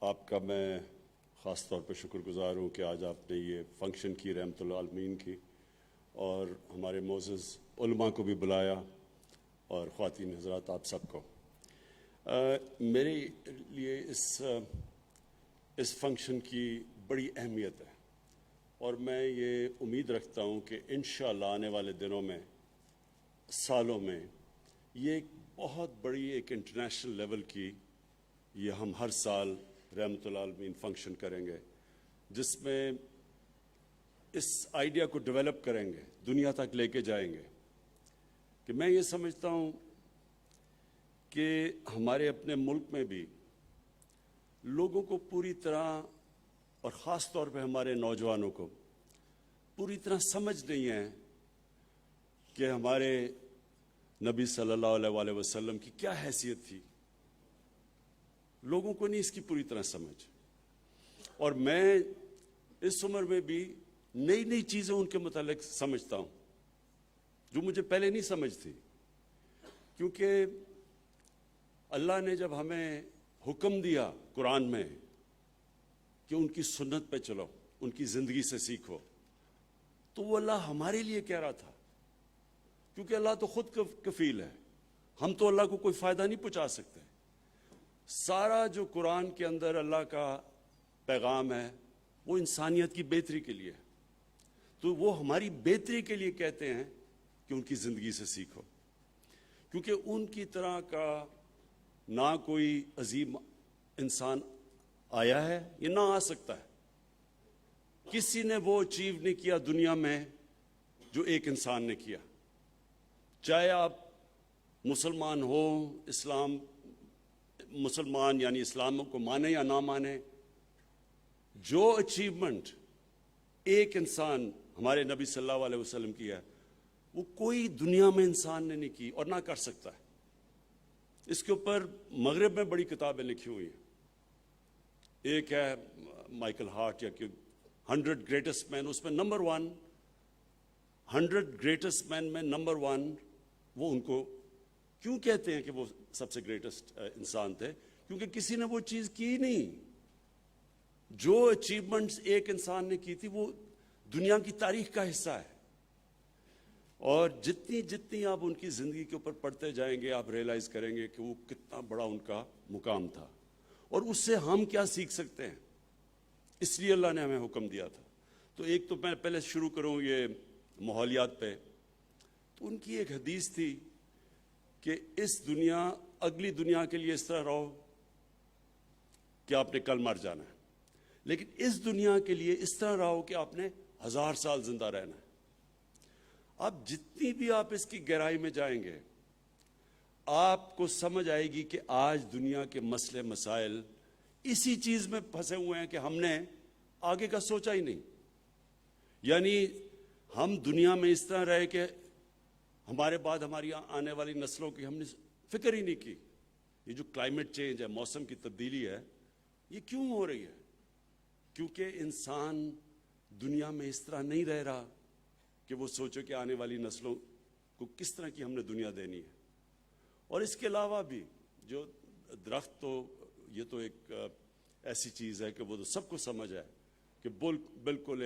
آپ کا میں خاص طور پہ شکر گزار ہوں کہ آج آپ نے یہ فنکشن کی رحمت العالمین کی اور ہمارے معزز علماء کو بھی بلایا اور خواتین حضرات آپ سب کو. میرے لیے اس فنکشن کی بڑی اہمیت ہے اور میں یہ امید رکھتا ہوں کہ انشاءاللہ آنے والے دنوں میں سالوں میں یہ ایک بہت بڑی ایک انٹرنیشنل لیول کی یہ ہم ہر سال رحمت العالمین فنکشن کریں گے جس میں اس آئیڈیا کو ڈیولپ کریں گے, دنیا تک لے کے جائیں گے. کہ میں یہ سمجھتا ہوں کہ ہمارے اپنے ملک میں بھی لوگوں کو پوری طرح اور خاص طور پہ ہمارے نوجوانوں کو پوری طرح سمجھ نہیں ہے کہ ہمارے نبی صلی اللہ علیہ وآلہ وسلم کی کیا حیثیت تھی. لوگوں کو نہیں اس کی پوری طرح سمجھ, اور میں اس عمر میں بھی نئی نئی چیزیں ان کے متعلق سمجھتا ہوں جو مجھے پہلے نہیں سمجھ تھی. کیونکہ اللہ نے جب ہمیں حکم دیا قرآن میں کہ ان کی سنت پہ چلو, ان کی زندگی سے سیکھو, تو وہ اللہ ہمارے لیے کہہ رہا تھا. کیونکہ اللہ تو خود کفیل ہے, ہم تو اللہ کو کوئی فائدہ نہیں پہنچا سکتے. سارا جو قرآن کے اندر اللہ کا پیغام ہے وہ انسانیت کی بہتری کے لیے, تو وہ ہماری بہتری کے لیے کہتے ہیں کہ ان کی زندگی سے سیکھو. کیونکہ ان کی طرح کا نہ کوئی عظیم انسان آیا ہے, یہ نہ آ سکتا ہے. کسی نے وہ اچیو نہیں کیا دنیا میں جو ایک انسان نے کیا. چاہے آپ مسلمان ہو, مسلمان یعنی اسلام کو مانے یا نہ مانے, جو اچیومنٹ ایک انسان ہمارے نبی صلی اللہ علیہ وسلم کی ہے وہ کوئی دنیا میں انسان نے نہیں کی اور نہ کر سکتا ہے. اس کے اوپر مغرب میں بڑی کتابیں لکھی ہوئی ہیں. ایک ہے مائیکل ہارٹ یا کہ 100 گریٹسٹ مین, اس میں نمبر 1 100 گریٹسٹ مین میں نمبر 1 وہ ان کو کیوں کہتے ہیں کہ وہ سب سے گریٹسٹ انسان تھے؟ کیونکہ کسی نے وہ چیز کی نہیں. جو اچیومنٹس ایک انسان نے کی تھی وہ دنیا کی تاریخ کا حصہ ہے. اور جتنی جتنی آپ ان کی زندگی کے اوپر پڑھتے جائیں گے آپ ریئلائز کریں گے کہ وہ کتنا بڑا ان کا مقام تھا اور اس سے ہم کیا سیکھ سکتے ہیں. اس لیے اللہ نے ہمیں حکم دیا تھا. تو ایک تو میں پہلے شروع کروں یہ ماحولیات پہ. تو ان کی ایک حدیث تھی کہ اس دنیا اگلی دنیا کے لیے اس طرح رہو کہ آپ نے کل مر جانا ہے, لیکن اس دنیا کے لیے اس طرح رہو کہ آپ نے 1000 سال زندہ رہنا ہے. اب جتنی بھی آپ اس کی گہرائی میں جائیں گے آپ کو سمجھ آئے گی کہ آج دنیا کے مسئلے مسائل اسی چیز میں پھنسے ہوئے ہیں کہ ہم نے آگے کا سوچا ہی نہیں. یعنی ہم دنیا میں اس طرح رہے کہ ہمارے بعد ہماری آنے والی نسلوں کی ہم نے فکر ہی نہیں کی. یہ جو کلائمیٹ چینج ہے, موسم کی تبدیلی ہے, یہ کیوں ہو رہی ہے؟ کیونکہ انسان دنیا میں اس طرح نہیں رہ رہا کہ وہ سوچے کہ آنے والی نسلوں کو کس طرح کی ہم نے دنیا دینی ہے. اور اس کے علاوہ بھی جو درخت, تو یہ تو ایک ایسی چیز ہے کہ وہ تو سب کو سمجھ ہے کہ بالکل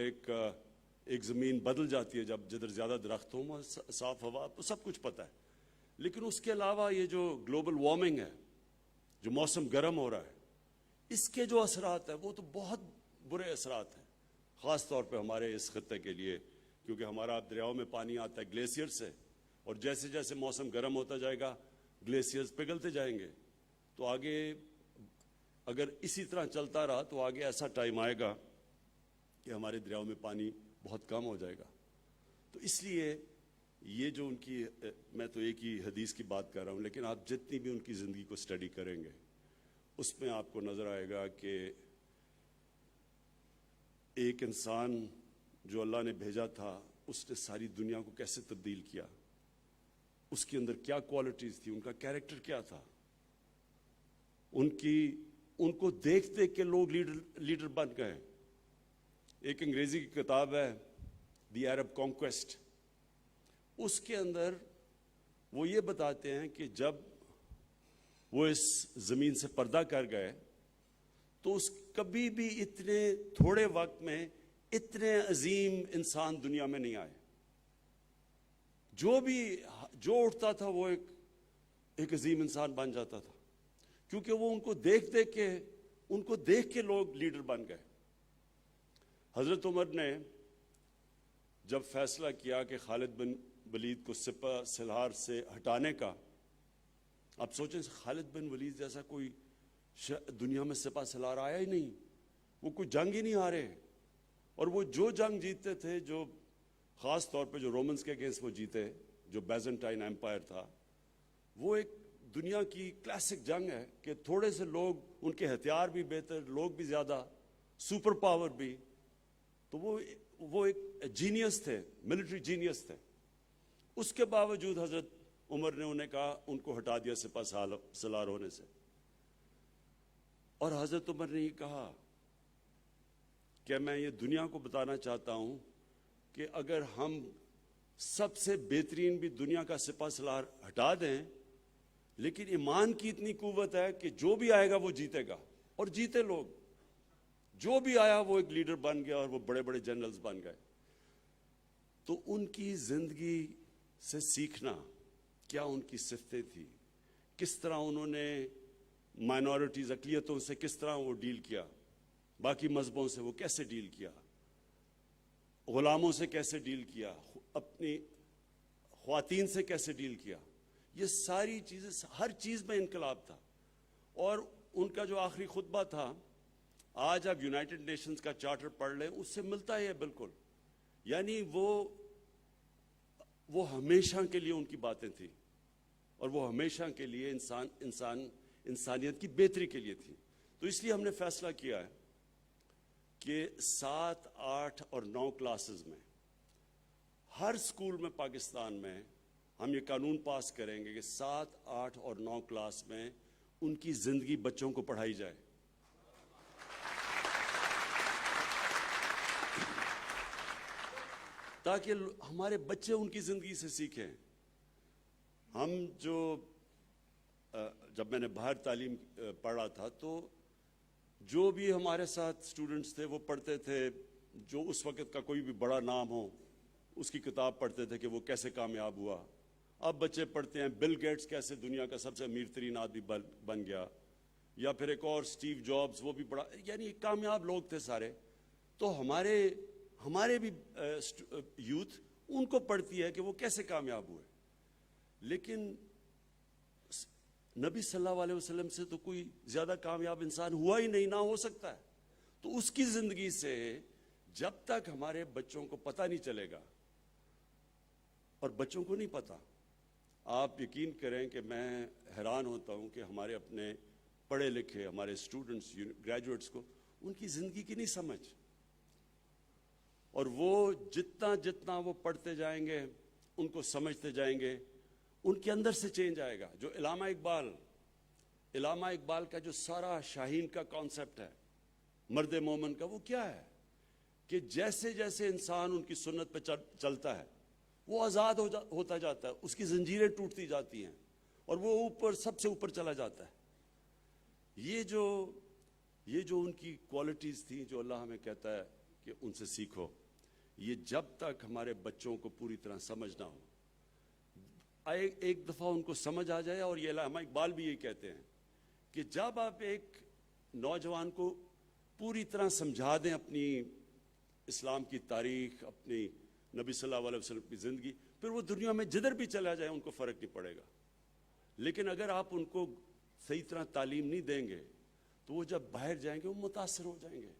ایک زمین بدل جاتی ہے جب جدھر زیادہ درخت ہوں, صاف ہوا, تو سب کچھ پتہ ہے. لیکن اس کے علاوہ یہ جو گلوبل وارمنگ ہے, جو موسم گرم ہو رہا ہے, اس کے جو اثرات ہیں وہ تو بہت برے اثرات ہیں, خاص طور پہ ہمارے اس خطے کے لیے. کیونکہ ہمارا دریاؤں میں پانی آتا ہے گلیشیئر سے, اور جیسے جیسے موسم گرم ہوتا جائے گا گلیشیئرز پگھلتے جائیں گے. تو آگے اگر اسی طرح چلتا رہا تو آگے ایسا ٹائم آئے گا کہ ہمارے دریاؤں میں پانی بہت کم ہو جائے گا. تو اس لیے یہ جو ان کی, میں تو ایک ہی حدیث کی بات کر رہا ہوں, لیکن آپ جتنی بھی ان کی زندگی کو سٹڈی کریں گے اس میں آپ کو نظر آئے گا کہ ایک انسان جو اللہ نے بھیجا تھا اس نے ساری دنیا کو کیسے تبدیل کیا, اس کے اندر کیا کوالٹیز تھی, ان کا کیریکٹر کیا تھا. ان کو دیکھ دیکھ کے لوگ لیڈر بن گئے. ایک انگریزی کی کتاب ہے دی عرب کانکویسٹ, اس کے اندر وہ یہ بتاتے ہیں کہ جب وہ اس زمین سے پردہ کر گئے تو اس کبھی بھی اتنے تھوڑے وقت میں اتنے عظیم انسان دنیا میں نہیں آئے. جو اٹھتا تھا وہ ایک عظیم انسان بن جاتا تھا, کیونکہ وہ ان کو دیکھ کے لوگ لیڈر بن گئے. حضرت عمر نے جب فیصلہ کیا کہ خالد بن ولید کو سپہ سالار سے ہٹانے کا, آپ سوچیں خالد بن ولید جیسا کوئی دنیا میں سپہ سالار آیا ہی نہیں, وہ کوئی جنگ ہی نہیں ہارے, اور وہ جو جنگ جیتتے تھے, جو خاص طور پہ جو رومنز کے اگینسٹ وہ جیتے, جو بیزنٹائن ایمپائر تھا, وہ ایک دنیا کی کلاسک جنگ ہے کہ تھوڑے سے لوگ, ان کے ہتھیار بھی بہتر, لوگ بھی زیادہ, سپر پاور بھی, تو وہ ایک جینیس تھے, ملٹری جینیس تھے. اس کے باوجود حضرت عمر نے انہیں کہا, ان کو ہٹا دیا سپہ سالار ہونے سے. اور حضرت عمر نے یہ کہا کہ میں یہ دنیا کو بتانا چاہتا ہوں کہ اگر ہم سب سے بہترین بھی دنیا کا سپہ سالار ہٹا دیں, لیکن ایمان کی اتنی قوت ہے کہ جو بھی آئے گا وہ جیتے گا, اور جیتے لوگ, جو بھی آیا وہ ایک لیڈر بن گیا, اور وہ بڑے بڑے جنرلز بن گئے. تو ان کی زندگی سے سیکھنا, کیا ان کی صفتیں تھی, کس طرح انہوں نے مائنورٹیز, اقلیتوں سے کس طرح وہ ڈیل کیا, باقی مذہبوں سے وہ کیسے ڈیل کیا, غلاموں سے کیسے ڈیل کیا, اپنی خواتین سے کیسے ڈیل کیا, یہ ساری چیزیں, ہر چیز میں انقلاب تھا. اور ان کا جو آخری خطبہ تھا, آج آپ یونائٹڈ نیشنز کا چارٹر پڑھ لیں, اس سے ملتا ہے بالکل. یعنی وہ ہمیشہ کے لیے ان کی باتیں تھیں, اور وہ ہمیشہ کے لیے انسانیت کی بہتری کے لیے تھی. تو اس لیے ہم نے فیصلہ کیا ہے کہ 7, 8 اور 9 کلاسز میں, ہر سکول میں پاکستان میں ہم یہ قانون پاس کریں گے کہ 7, 8 اور 9 کلاس میں ان کی زندگی بچوں کو پڑھائی جائے. تاکہ ہمارے بچے ان کی زندگی سے سیکھیں. ہم جب میں نے باہر تعلیم پڑھا تھا, تو جو بھی ہمارے ساتھ اسٹوڈنٹس تھے وہ پڑھتے تھے, جو اس وقت کا کوئی بھی بڑا نام ہو اس کی کتاب پڑھتے تھے کہ وہ کیسے کامیاب ہوا. اب بچے پڑھتے ہیں بل گیٹس کیسے دنیا کا سب سے امیر ترین آدمی بن گیا, یا پھر ایک اور اسٹیو جابز, وہ بھی بڑا, یعنی کامیاب لوگ تھے سارے. تو ہمارے بھی یوتھ ان کو پڑھتی ہے کہ وہ کیسے کامیاب ہوئے. لیکن نبی صلی اللہ علیہ وسلم سے تو کوئی زیادہ کامیاب انسان ہوا ہی نہیں, نہ ہو سکتا ہے. تو اس کی زندگی سے جب تک ہمارے بچوں کو پتہ نہیں چلے گا, اور بچوں کو نہیں پتہ, آپ یقین کریں کہ میں حیران ہوتا ہوں کہ ہمارے اپنے پڑھے لکھے ہمارے اسٹوڈنٹس, گریجویٹس کو ان کی زندگی کی نہیں سمجھ. اور وہ جتنا وہ پڑھتے جائیں گے, ان کو سمجھتے جائیں گے, ان کے اندر سے چینج آئے گا. جو علامہ اقبال کا جو سارا شاہین کا کانسیپٹ ہے, مرد مومن کا, وہ کیا ہے کہ جیسے جیسے انسان ان کی سنت پہ چلتا ہے وہ آزاد ہوتا جاتا ہے, اس کی زنجیریں ٹوٹتی جاتی ہیں, اور وہ سب سے اوپر چلا جاتا ہے. یہ جو ان کی کوالٹیز تھیں, جو اللہ ہمیں کہتا ہے کہ ان سے سیکھو, یہ جب تک ہمارے بچوں کو پوری طرح سمجھ نہ ہو, ایک دفعہ ان کو سمجھ آ جائے. اور یہ علامہ اقبال بھی یہ کہتے ہیں کہ جب آپ ایک نوجوان کو پوری طرح سمجھا دیں اپنی اسلام کی تاریخ, اپنی نبی صلی اللہ علیہ وسلم کی زندگی, پھر وہ دنیا میں جدھر بھی چلا جائے ان کو فرق نہیں پڑے گا. لیکن اگر آپ ان کو صحیح طرح تعلیم نہیں دیں گے تو وہ جب باہر جائیں گے وہ متاثر ہو جائیں گے.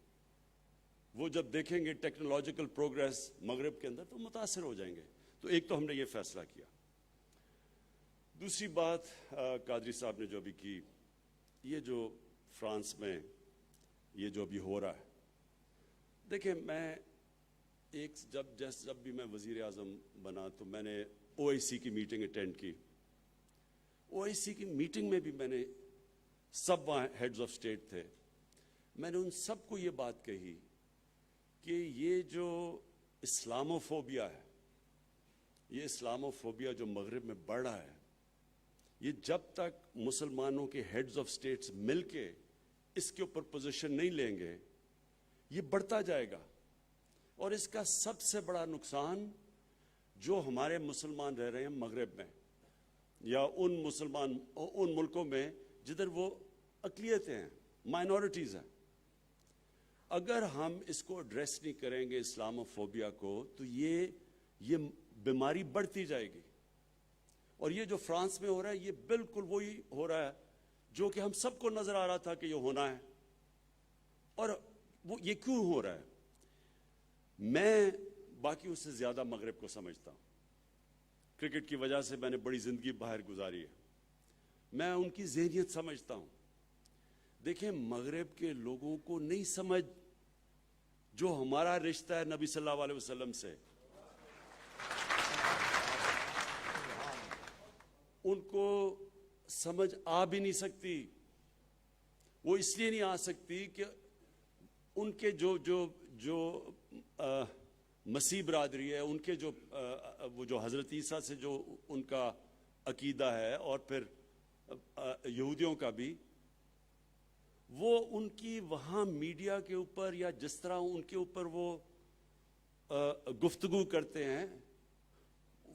وہ جب دیکھیں گے ٹیکنالوجیکل پروگریس مغرب کے اندر تو متاثر ہو جائیں گے. تو ایک تو ہم نے یہ فیصلہ کیا. دوسری بات قادری صاحب نے جو بھی کی, یہ جو فرانس میں یہ جو بھی ہو رہا ہے, دیکھیں میں جب بھی میں وزیر اعظم بنا تو میں نے OIC کی میٹنگ اٹینڈ کی. OIC کی میٹنگ میں بھی میں نے سب وہاں ہیڈز آف اسٹیٹ تھے, میں نے ان سب کو یہ بات کہی کہ یہ جو اسلاموفوبیا ہے, یہ اسلاموفوبیا جو مغرب میں بڑھ رہا ہے, یہ جب تک مسلمانوں کے ہیڈز آف اسٹیٹس مل کے اس کے اوپر پوزیشن نہیں لیں گے یہ بڑھتا جائے گا. اور اس کا سب سے بڑا نقصان جو ہمارے مسلمان رہ رہے ہیں مغرب میں یا ان ملکوں میں جدھر وہ اقلیتیں ہیں، مائنورٹیز ہیں، اگر ہم اس کو ایڈریس نہیں کریں گے اسلاموفوبیا کو تو یہ بیماری بڑھتی جائے گی. اور یہ جو فرانس میں ہو رہا ہے یہ بالکل وہی ہو رہا ہے جو کہ ہم سب کو نظر آ رہا تھا کہ یہ ہونا ہے. اور وہ یہ کیوں ہو رہا ہے؟ میں باقیوں سے زیادہ مغرب کو سمجھتا ہوں. کرکٹ کی وجہ سے میں نے بڑی زندگی باہر گزاری ہے. میں ان کی ذہنیت سمجھتا ہوں. دیکھیں مغرب کے لوگوں کو نہیں سمجھ جو ہمارا رشتہ ہے نبی صلی اللہ علیہ وسلم سے، ان کو سمجھ آ بھی نہیں سکتی. وہ اس لیے نہیں آ سکتی کہ ان کے جو مسیح برادری ہے، ان کے وہ جو حضرت عیسیٰ سے جو ان کا عقیدہ ہے اور پھر یہودیوں کا بھی، وہ ان کی وہاں میڈیا کے اوپر یا جس طرح ان کے اوپر وہ گفتگو کرتے ہیں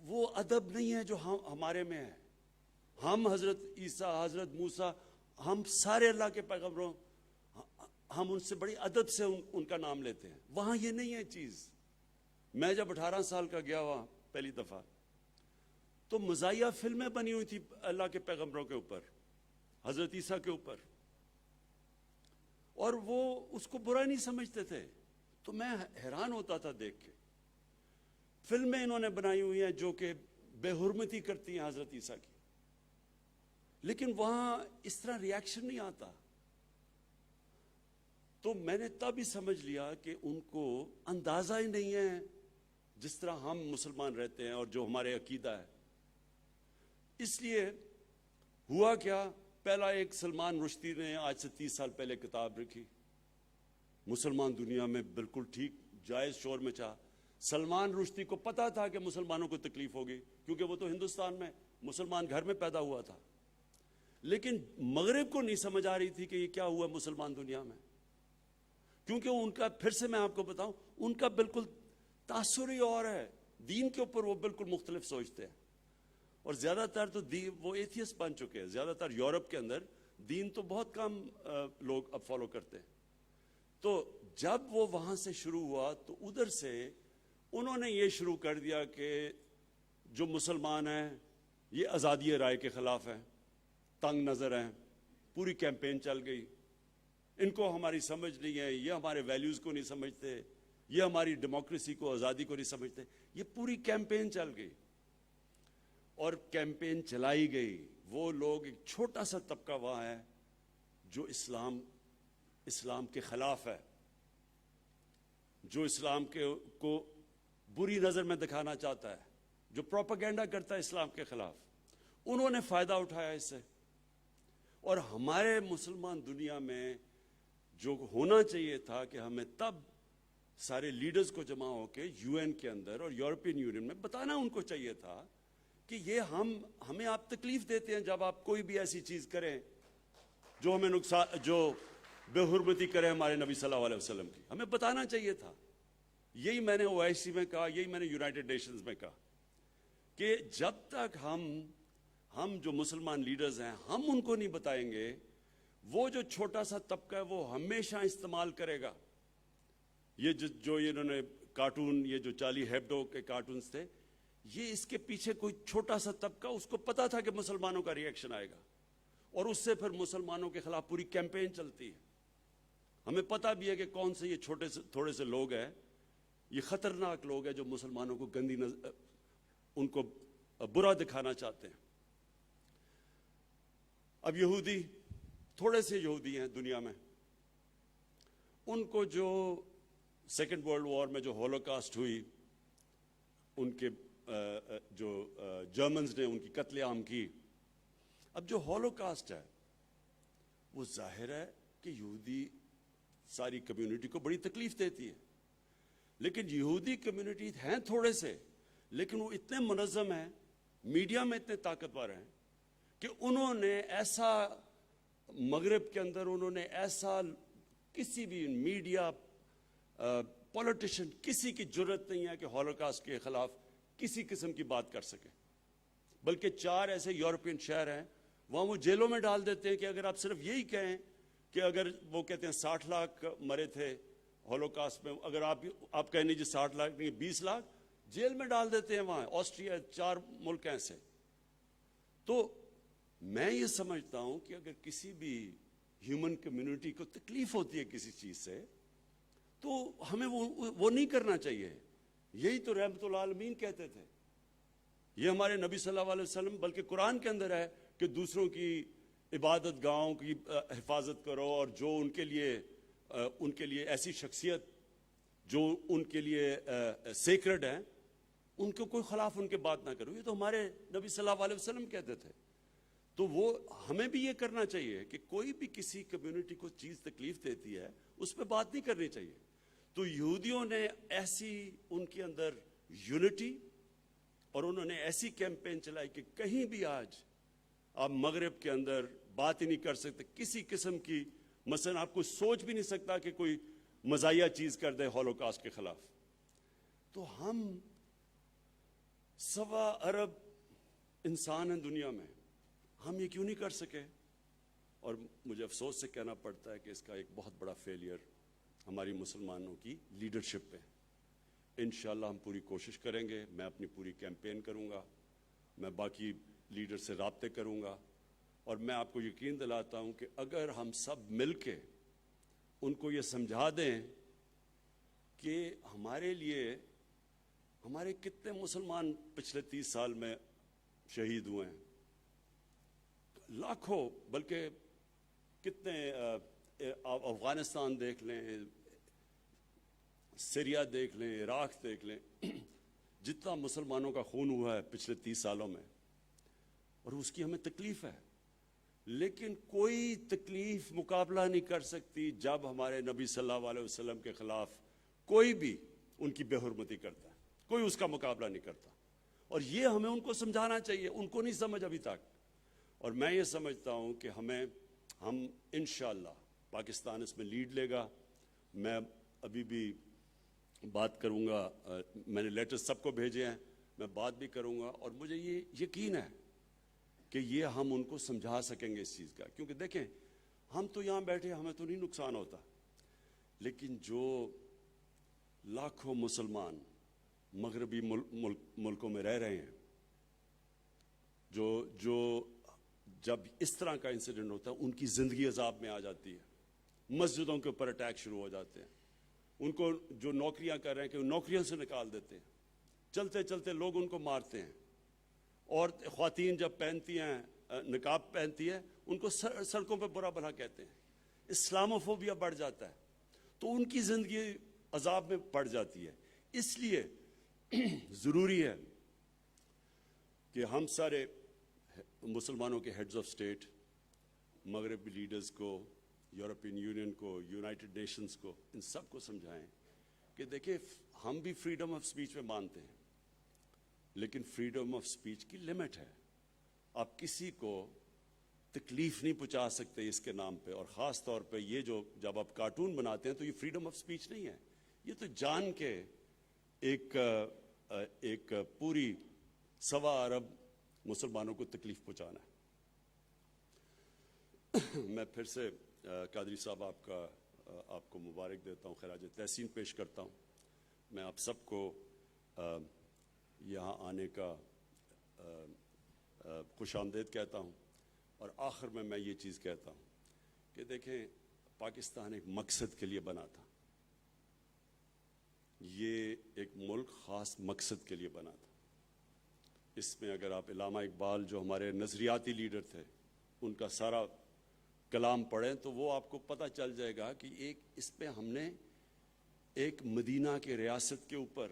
وہ ادب نہیں ہے جو ہمارے میں ہے. ہم حضرت عیسیٰ، حضرت موسیٰ، ہم سارے اللہ کے پیغمبروں، ہم ان سے بڑی ادب سے ان کا نام لیتے ہیں. وہاں یہ نہیں ہے چیز. میں جب 18 سال کا گیا وہاں پہلی دفعہ تو مزاحیہ فلمیں بنی ہوئی تھی اللہ کے پیغمبروں کے اوپر، حضرت عیسیٰ کے اوپر، اور وہ اس کو برا نہیں سمجھتے تھے. تو میں حیران ہوتا تھا دیکھ کے. فلمیں انہوں نے بنائی ہوئی ہیں جو کہ بے حرمتی کرتی ہیں حضرت عیسیٰ کی، لیکن وہاں اس طرح ریاکشن نہیں آتا. تو میں نے تب ہی سمجھ لیا کہ ان کو اندازہ ہی نہیں ہے جس طرح ہم مسلمان رہتے ہیں اور جو ہمارے عقیدہ ہے. اس لیے ہوا کیا، پہلا ایک سلمان رشدی نے آج سے 30 سال پہلے کتاب لکھی، مسلمان دنیا میں بالکل ٹھیک جائز شور میں چاہ. سلمان رشدی کو پتا تھا کہ مسلمانوں کو تکلیف ہوگی کیونکہ وہ تو ہندوستان میں مسلمان گھر میں پیدا ہوا تھا، لیکن مغرب کو نہیں سمجھ آ رہی تھی کہ یہ کیا ہوا مسلمان دنیا میں. کیونکہ ان کا، پھر سے میں آپ کو بتاؤں، ان کا بالکل تاثر ہی اور ہے. دین کے اوپر وہ بالکل مختلف سوچتے ہیں. اور زیادہ تر تو وہ ایتھیسٹ بن چکے ہیں. زیادہ تر یورپ کے اندر دین تو بہت کم لوگ اب فالو کرتے ہیں. تو جب وہ وہاں سے شروع ہوا تو ادھر سے انہوں نے یہ شروع کر دیا کہ جو مسلمان ہیں یہ آزادی رائے کے خلاف ہیں، تنگ نظر ہیں. پوری کیمپین چل گئی. ان کو ہماری سمجھ نہیں ہے، یہ ہمارے ویلیوز کو نہیں سمجھتے، یہ ہماری ڈیموکریسی کو، آزادی کو نہیں سمجھتے. یہ پوری کیمپین چل گئی اور کیمپین چلائی گئی. وہ لوگ، ایک چھوٹا سا طبقہ وہاں ہے جو اسلام کے خلاف ہے، جو اسلام کو بری نظر میں دکھانا چاہتا ہے، جو پروپیگنڈا کرتا ہے اسلام کے خلاف. انہوں نے فائدہ اٹھایا اس سے. اور ہمارے مسلمان دنیا میں جو ہونا چاہیے تھا کہ ہمیں تب سارے لیڈرز کو جمع ہو کے یو این کے اندر اور یورپین یونین میں بتانا ان کو چاہیے تھا کہ یہ ہمیں آپ تکلیف دیتے ہیں جب آپ کوئی بھی ایسی چیز کریں جو ہمیں نقصان، جو بے حرمتی کرے ہمارے نبی صلی اللہ علیہ وسلم کی. ہمیں بتانا چاہیے تھا. یہی میں نے OIC میں کہا، یہی میں نے یونائٹڈ نیشنز میں کہا کہ جب تک ہم جو مسلمان لیڈرز ہیں ہم ان کو نہیں بتائیں گے، وہ جو چھوٹا سا طبقہ ہے وہ ہمیشہ استعمال کرے گا. یہ جو انہوں نے کارٹون، یہ جو چارلی ہیبڈو کے کارٹونز تھے، یہ اس کے پیچھے کوئی چھوٹا سا طبقہ، اس کو پتا تھا کہ مسلمانوں کا ریئیکشن آئے گا اور اس سے پھر مسلمانوں کے خلاف پوری کیمپین چلتی ہے. ہمیں پتا بھی ہے کہ کون سے یہ تھوڑے سے لوگ ہیں، یہ خطرناک لوگ ہیں جو مسلمانوں کو گندی ان کو برا دکھانا چاہتے ہیں. اب یہودی، تھوڑے سے یہودی ہیں دنیا میں، ان کو جو سیکنڈ ورلڈ وار میں جو ہولوکاسٹ ہوئی، ان کے جو جرمنز نے ان کی قتل عام کی. اب جو ہولوکاسٹ ہے وہ ظاہر ہے کہ یہودی ساری کمیونٹی کو بڑی تکلیف دیتی ہے، لیکن یہودی کمیونٹی ہیں تھوڑے سے، لیکن وہ اتنے منظم ہیں، میڈیا میں اتنے طاقتور ہیں کہ انہوں نے ایسا مغرب کے اندر انہوں نے ایسا کسی بھی میڈیا پولیٹیشین کسی کی جرت نہیں ہے کہ ہولوکاسٹ کے خلاف کسی قسم کی بات کر سکے، بلکہ 4 ایسے یورپین شہر ہیں وہاں وہ جیلوں میں ڈال دیتے ہیں کہ اگر آپ صرف یہی کہیں کہ اگر وہ کہتے ہیں 60 لاکھ مرے تھے ہولوکاسٹ میں، اگر آپ کہیں نہیں جی 60 لاکھ نہیں 20 لاکھ، جیل میں ڈال دیتے ہیں وہاں۔ آسٹریا 4 ملک ایسے۔ تو میں یہ سمجھتا ہوں کہ اگر کسی بھی ہیومن کمیونٹی کو تکلیف ہوتی ہے کسی چیز سے تو ہمیں وہ نہیں کرنا چاہیے۔ یہی تو رحمت العالمین کہتے تھے، یہ ہمارے نبی صلی اللہ علیہ وسلم، بلکہ قرآن کے اندر ہے کہ دوسروں کی عبادت گاہوں کی حفاظت کرو، اور جو ان کے لیے ایسی شخصیت جو ان کے لیے سیکرڈ ہیں ان کو کوئی خلاف ان کے بات نہ کرو۔ یہ تو ہمارے نبی صلی اللہ علیہ وسلم کہتے تھے۔ تو وہ ہمیں بھی یہ کرنا چاہیے کہ کوئی بھی کسی کمیونٹی کو چیز تکلیف دیتی ہے اس پہ بات نہیں کرنی چاہیے۔ تو یہودیوں نے ایسی ان کے اندر یونٹی اور انہوں نے ایسی کیمپین چلائی کہ کہیں بھی آج آپ مغرب کے اندر بات ہی نہیں کر سکتے کسی قسم کی، مثلا آپ کو سوچ بھی نہیں سکتا کہ کوئی مزاحیہ چیز کر دے ہولوکاسٹ کے خلاف۔ تو ہم 1.25 ارب انسان ہیں دنیا میں، ہم یہ کیوں نہیں کر سکے؟ اور مجھے افسوس سے کہنا پڑتا ہے کہ اس کا ایک بہت بڑا فیلئر ہماری مسلمانوں کی لیڈرشپ پہ۔ انشاءاللہ ہم پوری کوشش کریں گے، میں اپنی پوری کیمپین کروں گا، میں باقی لیڈر سے رابطے کروں گا، اور میں آپ کو یقین دلاتا ہوں کہ اگر ہم سب مل کے ان کو یہ سمجھا دیں کہ ہمارے لیے ہمارے کتنے مسلمان پچھلے 30 سال میں شہید ہوئے ہیں، لاکھوں، بلکہ کتنے، افغانستان دیکھ لیں، سیریا دیکھ لیں، عراق دیکھ لیں، جتنا مسلمانوں کا خون ہوا ہے پچھلے 30 سالوں میں، اور اس کی ہمیں تکلیف ہے، لیکن کوئی تکلیف مقابلہ نہیں کر سکتی جب ہمارے نبی صلی اللہ علیہ وسلم کے خلاف کوئی بھی ان کی بے حرمتی کرتا ہے، کوئی اس کا مقابلہ نہیں کرتا۔ اور یہ ہمیں ان کو سمجھانا چاہیے، ان کو نہیں سمجھ ابھی تک۔ اور میں یہ سمجھتا ہوں کہ ہم انشاءاللہ پاکستان اس میں لیڈ لے گا۔ میں ابھی بھی بات کروں گا، میں نے لیٹر سب کو بھیجے ہیں، میں بات بھی کروں گا، اور مجھے یہ یقین ہے کہ یہ ہم ان کو سمجھا سکیں گے اس چیز کا۔ کیونکہ دیکھیں ہم تو یہاں بیٹھے ہمیں تو نہیں نقصان ہوتا، لیکن جو لاکھوں مسلمان مغربی ملکوں میں رہ رہے ہیں، جو جب اس طرح کا انسیڈنٹ ہوتا ہے ان کی زندگی عذاب میں آ جاتی ہے، مسجدوں کے اوپر اٹیک شروع ہو جاتے ہیں، ان کو جو نوکریاں کر رہے ہیں کہ نوکریوں سے نکال دیتے ہیں، چلتے چلتے لوگ ان کو مارتے ہیں، اور خواتین جب پہنتی ہیں نقاب پہنتی ہے ان کو سڑکوں پہ برا بھلا کہتے ہیں، اسلاموفوبیا بڑھ جاتا ہے، تو ان کی زندگی عذاب میں پڑ جاتی ہے۔ اس لیے ضروری ہے کہ ہم سارے مسلمانوں کے ہیڈز آف سٹیٹ، مغربی لیڈرز کو، یورپین یونین کو، یونائٹڈ نیشنز کو، ان سب کو سمجھائیں کہ دیکھیں ہم بھی فریڈم آف سپیچ میں مانتے ہیں، لیکن فریڈم آف سپیچ کی لمٹ ہے۔ آپ کسی کو تکلیف نہیں پہنچا سکتے اس کے نام پہ، اور خاص طور پہ یہ جو جب آپ کارٹون بناتے ہیں تو یہ فریڈم آف سپیچ نہیں ہے، یہ تو جان کے ایک پوری 1.25 ارب مسلمانوں کو تکلیف پہنچانا ہے۔ میں پھر سے قادری صاحب آپ کو مبارک دیتا ہوں، خراج تحسین پیش کرتا ہوں۔ میں آپ سب کو یہاں آنے کا خوش آمدید کہتا ہوں، اور آخر میں یہ چیز کہتا ہوں کہ دیکھیں پاکستان ایک مقصد کے لیے بنا تھا، یہ ایک ملک خاص مقصد کے لیے بنا تھا۔ اس میں اگر آپ علامہ اقبال جو ہمارے نظریاتی لیڈر تھے ان کا سارا کلام پڑھیں تو وہ آپ کو پتہ چل جائے گا کہ اس پہ ہم نے ایک مدینہ کے ریاست کے اوپر،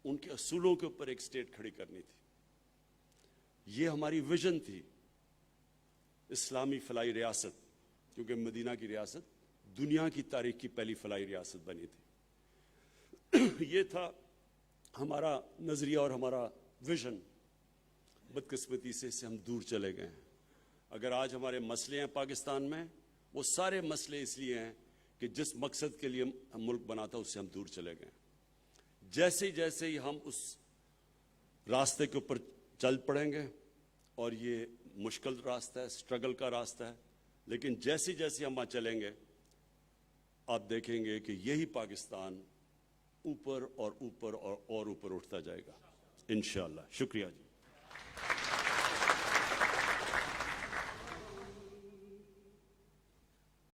ان کے اصولوں کے اوپر ایک سٹیٹ کھڑی کرنی تھی۔ یہ ہماری ویژن تھی، اسلامی فلاحی ریاست، کیونکہ مدینہ کی ریاست دنیا کی تاریخ کی پہلی فلاحی ریاست بنی تھی۔ یہ تھا ہمارا نظریہ اور ہمارا ویژن۔ بدقسمتی سے اس سے ہم دور چلے گئے ہیں۔ اگر آج ہمارے مسئلے ہیں پاکستان میں، وہ سارے مسئلے اس لیے ہیں کہ جس مقصد کے لیے ہم ملک بنا تھا اس سے ہم دور چلے گئے. جیسے جیسے ہی ہم اس راستے کے اوپر چل پڑیں گے، اور یہ مشکل راستہ ہے، سٹرگل کا راستہ ہے، لیکن جیسے جیسے ہم وہاں چلیں گے آپ دیکھیں گے کہ یہی پاکستان اوپر اور اوپر اور اوپر اٹھتا جائے گا انشاءاللہ. شکریہ جی.